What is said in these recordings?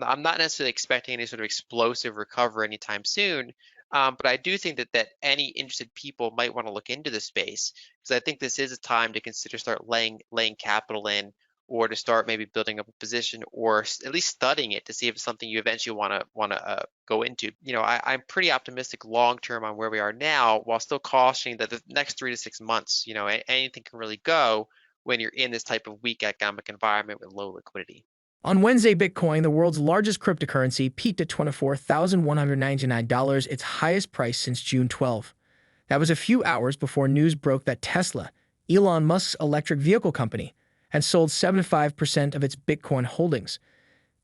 I'm not necessarily expecting any sort of explosive recovery anytime soon, but I do think that any interested people might want to look into this space because I think this is a time to consider start laying capital in, or to start maybe building up a position, or at least studying it to see if it's something you eventually want to go into. I'm pretty optimistic long term on where we are now, while still cautioning that the next 3 to 6 months, anything can really go when you're in this type of weak economic environment with low liquidity. On Wednesday, Bitcoin, the world's largest cryptocurrency, peaked at $24,199, its highest price since June 12. That was a few hours before news broke that Tesla, Elon Musk's electric vehicle company, had sold 75% of its Bitcoin holdings.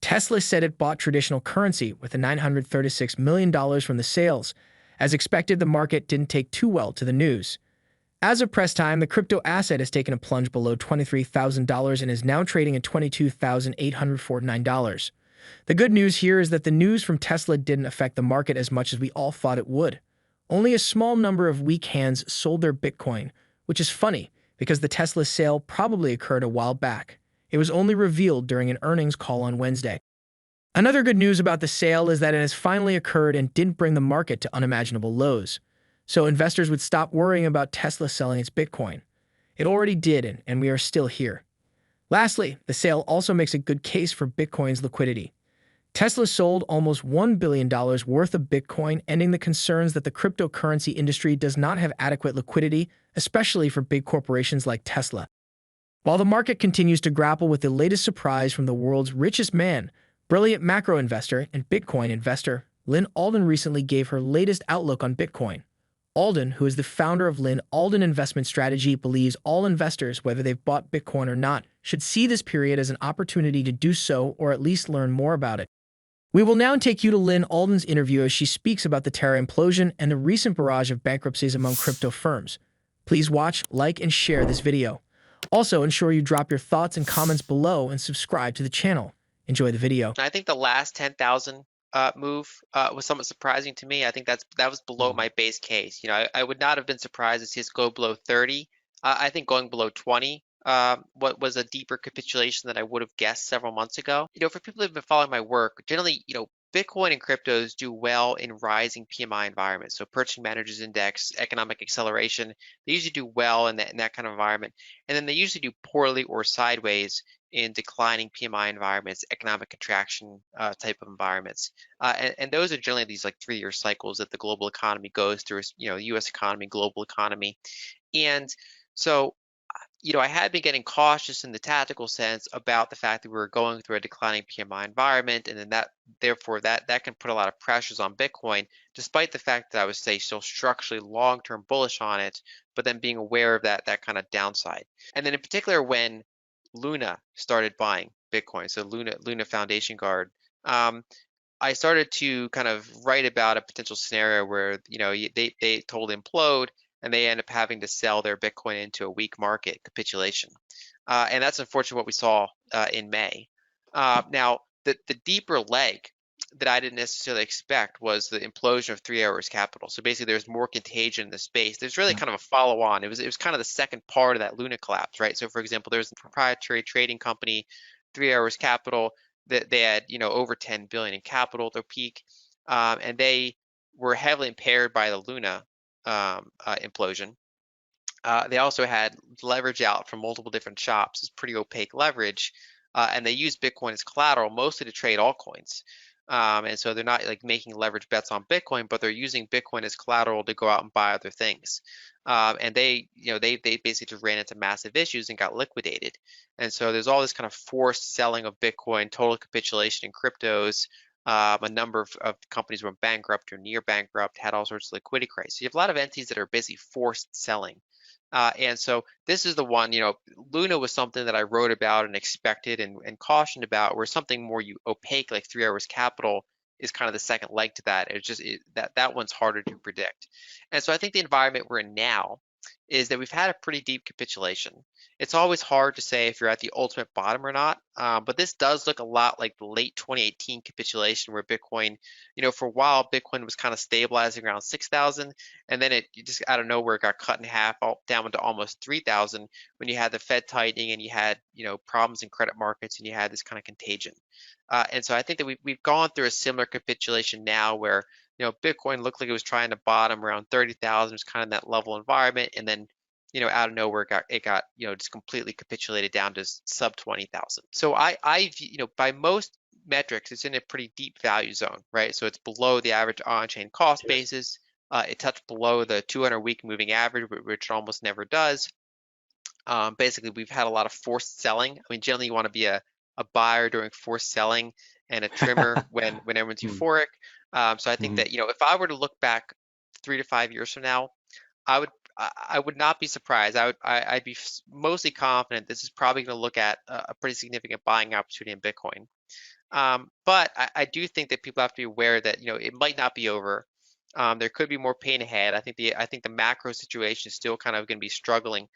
Tesla said it bought traditional currency with the $936 million from the sales. As expected, the market didn't take too well to the news. As of press time, the crypto asset has taken a plunge below $23,000 and is now trading at $22,849. The good news here is that the news from Tesla didn't affect the market as much as we all thought it would. Only a small number of weak hands sold their Bitcoin, which is funny because the Tesla sale probably occurred a while back. It was only revealed during an earnings call on Wednesday. Another good news about the sale is that it has finally occurred and didn't bring the market to unimaginable lows. So investors would stop worrying about Tesla selling its Bitcoin. It already did, and we are still here. Lastly, the sale also makes a good case for Bitcoin's liquidity. Tesla sold almost $1 billion worth of Bitcoin, ending the concerns that the cryptocurrency industry does not have adequate liquidity, especially for big corporations like Tesla. While the market continues to grapple with the latest surprise from the world's richest man, brilliant macro investor and Bitcoin investor, Lyn Alden recently gave her latest outlook on Bitcoin. Alden, who is the founder of Lyn Alden Investment Strategy, believes all investors, whether they've bought Bitcoin or not, should see this period as an opportunity to do so or at least learn more about it. We will now take you to Lyn Alden's interview as she speaks about the Terra implosion and the recent barrage of bankruptcies among crypto firms. Please watch, like, and share this video. Also, ensure you drop your thoughts and comments below and subscribe to the channel. Enjoy the video. I think the last 10,000 move was somewhat surprising to me. I think that was below my base case. I would not have been surprised to see us go below 30. I think going below 20 what was a deeper capitulation than I would have guessed several months ago. For people who've been following my work, generally, Bitcoin and cryptos do well in rising PMI environments. So Purchasing Managers Index, economic acceleration, they usually do well in that kind of environment. And then they usually do poorly or sideways in declining PMI environments, economic contraction type of environments. And those are generally these like 3-year cycles that the global economy goes through, US economy, global economy. And so I had been getting cautious in the tactical sense about the fact that we were going through a declining PMI environment, and then therefore that can put a lot of pressures on Bitcoin, despite the fact that I would say still structurally long-term bullish on it, but then being aware of that kind of downside. And then in particular when Luna started buying Bitcoin, so Luna Foundation Guard, I started to kind of write about a potential scenario where they totally implode and they end up having to sell their Bitcoin into a weak market capitulation. And that's unfortunately what we saw in May. Now, the deeper leg that I didn't necessarily expect was the implosion of 3 Arrows Capital. So basically, there's more contagion in the space. There's really kind of a follow-on. It was kind of the second part of that Luna collapse, right? So for example, there's a proprietary trading company, 3 Arrows Capital, that they had over 10 billion in capital at their peak, and they were heavily impaired by the Luna implosion. They also had leverage out from multiple different shops. It's pretty opaque leverage, and they use Bitcoin as collateral mostly to trade altcoins. And so they're not like making leverage bets on Bitcoin, but they're using Bitcoin as collateral to go out and buy other things. And they basically just ran into massive issues and got liquidated. And so there's all this kind of forced selling of Bitcoin, total capitulation in cryptos. A number of companies went bankrupt or near bankrupt, had all sorts of liquidity crises. You have a lot of entities that are busy forced selling. And so this is the one, Luna was something that I wrote about and expected and cautioned about, where something more opaque like 3 Arrows Capital is kind of the second leg to that. It's just that one's harder to predict. And so I think the environment we're in now is that we've had a pretty deep capitulation. It's always hard to say if you're at the ultimate bottom or not, but this does look a lot like the late 2018 capitulation where Bitcoin, for a while, Bitcoin was kind of stabilizing around 6,000, and then it just out of nowhere got cut in half, all down to almost 3,000 when you had the Fed tightening and you had, problems in credit markets and you had this kind of contagion. And so I think that we've gone through a similar capitulation now where Bitcoin looked like it was trying to bottom around 30,000. It was kind of that level environment, and then out of nowhere it got just completely capitulated down to sub 20,000. So by most metrics, it's in a pretty deep value zone, right? So it's below the average on-chain cost basis. It touched below the 200-week moving average, which it almost never does. Basically, we've had a lot of forced selling. I mean, generally, you want to be a buyer during forced selling and a trimmer when everyone's euphoric. So I think that if I were to look back 3 to 5 years from now, I would not be surprised. I'd be mostly confident this is probably going to look at a pretty significant buying opportunity in Bitcoin. But I do think that people have to be aware that it might not be over. There could be more pain ahead. I think the macro situation is still kind of going to be struggling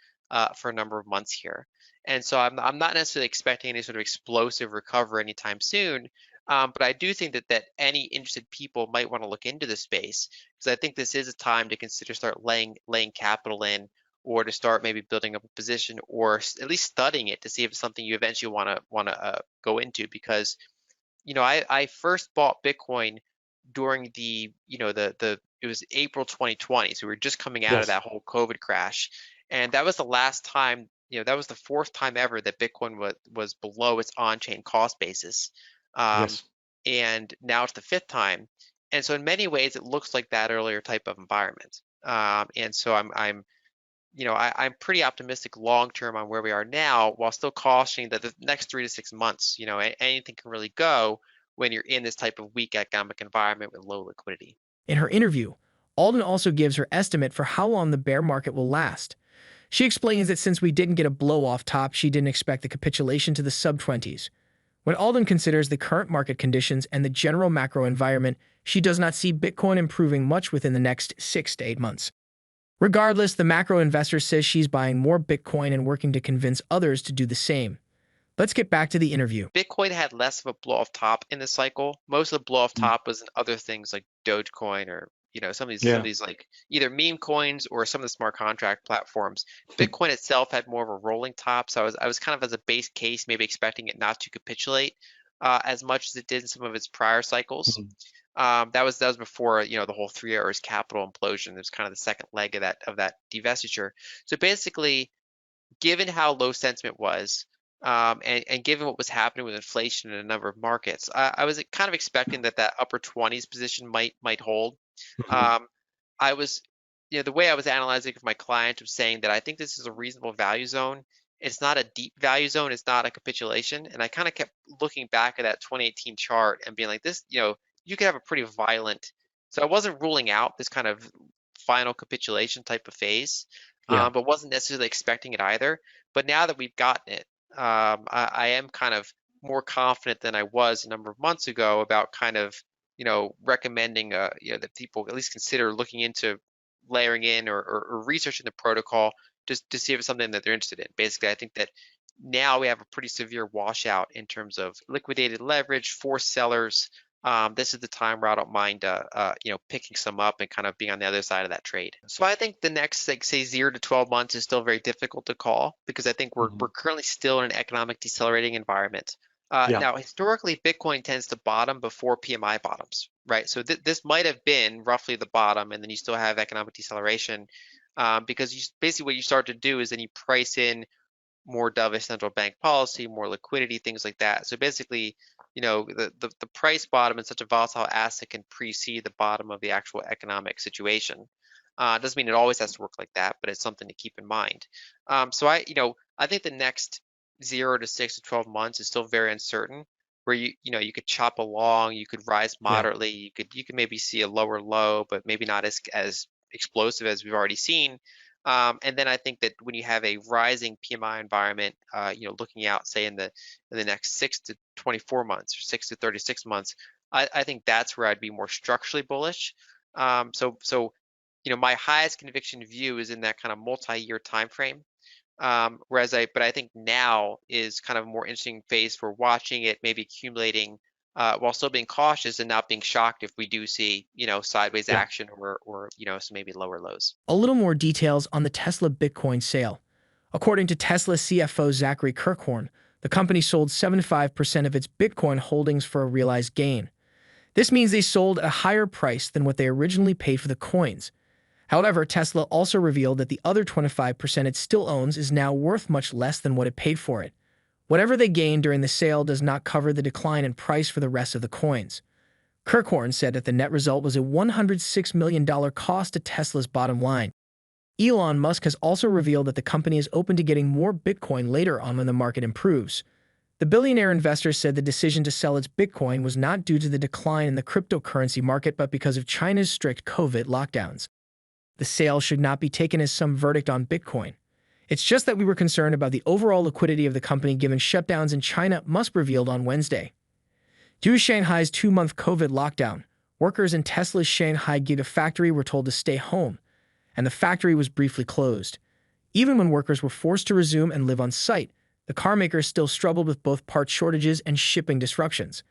for a number of months here. And so I'm not necessarily expecting any sort of explosive recovery anytime soon. But I do think that any interested people might want to look into this space, because I think this is a time to consider start laying capital in, or to start maybe building up a position, or at least studying it to see if it's something you eventually want to go into. Because I first bought Bitcoin during it was April 2020, so we were just coming out of Yes. that whole COVID crash, and that was the last time, that was the fourth time ever that Bitcoin was below its on-chain cost basis, Yes. and now it's the fifth time, and so in many ways it looks like that earlier type of environment, and so I'm pretty optimistic long term on where we are now, while still cautioning that the next 3 to 6 months, anything can really go when you're in this type of weak economic environment with low liquidity. In her interview, Alden also gives her estimate for how long the bear market will last. She explains that since we didn't get a blow-off top, she didn't expect the capitulation to the sub-20s. When Alden considers the current market conditions and the general macro environment, she does not see Bitcoin improving much within the next 6 to 8 months. Regardless, the macro investor says she's buying more Bitcoin and working to convince others to do the same. Let's get back to the interview. Bitcoin had less of a blow-off top in this cycle. Most of the blow-off top was in other things like Dogecoin, or some of these like either meme coins or some of the smart contract platforms. Bitcoin itself had more of a rolling top, so I was kind of, as a base case, maybe expecting it not to capitulate as much as it did in some of its prior cycles. That was before the whole 3 hours capital implosion. It was kind of the second leg of that divestiture. So basically, given how low sentiment was, and given what was happening with inflation in a number of markets, I was kind of expecting that upper 20s position might hold. I was, the way I was analyzing it for my client was saying that I think this is a reasonable value zone. It's not a deep value zone. It's not a capitulation. And I kind of kept looking back at that 2018 chart and being like, this, you could have a pretty violent. So I wasn't ruling out this kind of final capitulation type of phase, but wasn't necessarily expecting it either. But now that we've gotten it, I am kind of more confident than I was a number of months ago about kind of, recommending, that people at least consider looking into layering in or researching the protocol just to see if it's something that they're interested in. Basically, I think that now we have a pretty severe washout in terms of liquidated leverage, forced sellers. This is the time where I don't mind, picking some up and kind of being on the other side of that trade. So I think the next, like, say, 0 to 12 months is still very difficult to call, because I think we're currently still in an economic decelerating environment. Now, historically, Bitcoin tends to bottom before PMI bottoms, right? So this might have been roughly the bottom, and then you still have economic deceleration, because basically what you start to do is then you price in more dovish central bank policy, more liquidity, things like that. So basically, the price bottom in such a volatile asset can precede the bottom of the actual economic situation. Doesn't mean it always has to work like that, but it's something to keep in mind. So I think the next 0 to 6 to 12 months is still very uncertain. Where you could chop along, you could rise moderately, you could maybe see a lower low, but maybe not as explosive as we've already seen. And then I think that when you have a rising PMI environment, looking out, say in the next 6 to 24 months or 6 to 36 months, I think that's where I'd be more structurally bullish. So my highest conviction view is in that kind of multi-year time frame. But I think now is kind of a more interesting phase for watching it, maybe accumulating, while still being cautious and not being shocked if we do see, sideways Yeah. action or some maybe lower lows. A little more details on the Tesla Bitcoin sale. According to Tesla CFO Zachary Kirkhorn, the company sold 75% of its Bitcoin holdings for a realized gain. This means they sold at a higher price than what they originally paid for the coins. However, Tesla also revealed that the other 25% it still owns is now worth much less than what it paid for it. Whatever they gained during the sale does not cover the decline in price for the rest of the coins. Kirkhorn said that the net result was a $106 million cost to Tesla's bottom line. Elon Musk has also revealed that the company is open to getting more Bitcoin later on when the market improves. The billionaire investor said the decision to sell its Bitcoin was not due to the decline in the cryptocurrency market but because of China's strict COVID lockdowns. The sale should not be taken as some verdict on Bitcoin. It's just that we were concerned about the overall liquidity of the company given shutdowns in China, Musk revealed on Wednesday. Due to Shanghai's 2-month COVID lockdown, workers in Tesla's Shanghai Gigafactory were told to stay home, and the factory was briefly closed. Even when workers were forced to resume and live on site, the carmaker still struggled with both part shortages and shipping disruptions.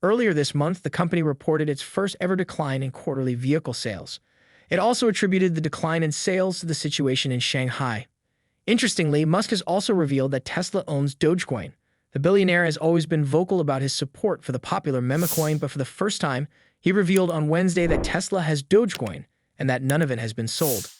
Earlier this month, the company reported its first ever decline in quarterly vehicle sales. It also attributed the decline in sales to the situation in Shanghai. Interestingly, Musk has also revealed that Tesla owns Dogecoin. The billionaire has always been vocal about his support for the popular meme coin, but for the first time, he revealed on Wednesday that Tesla has Dogecoin and that none of it has been sold.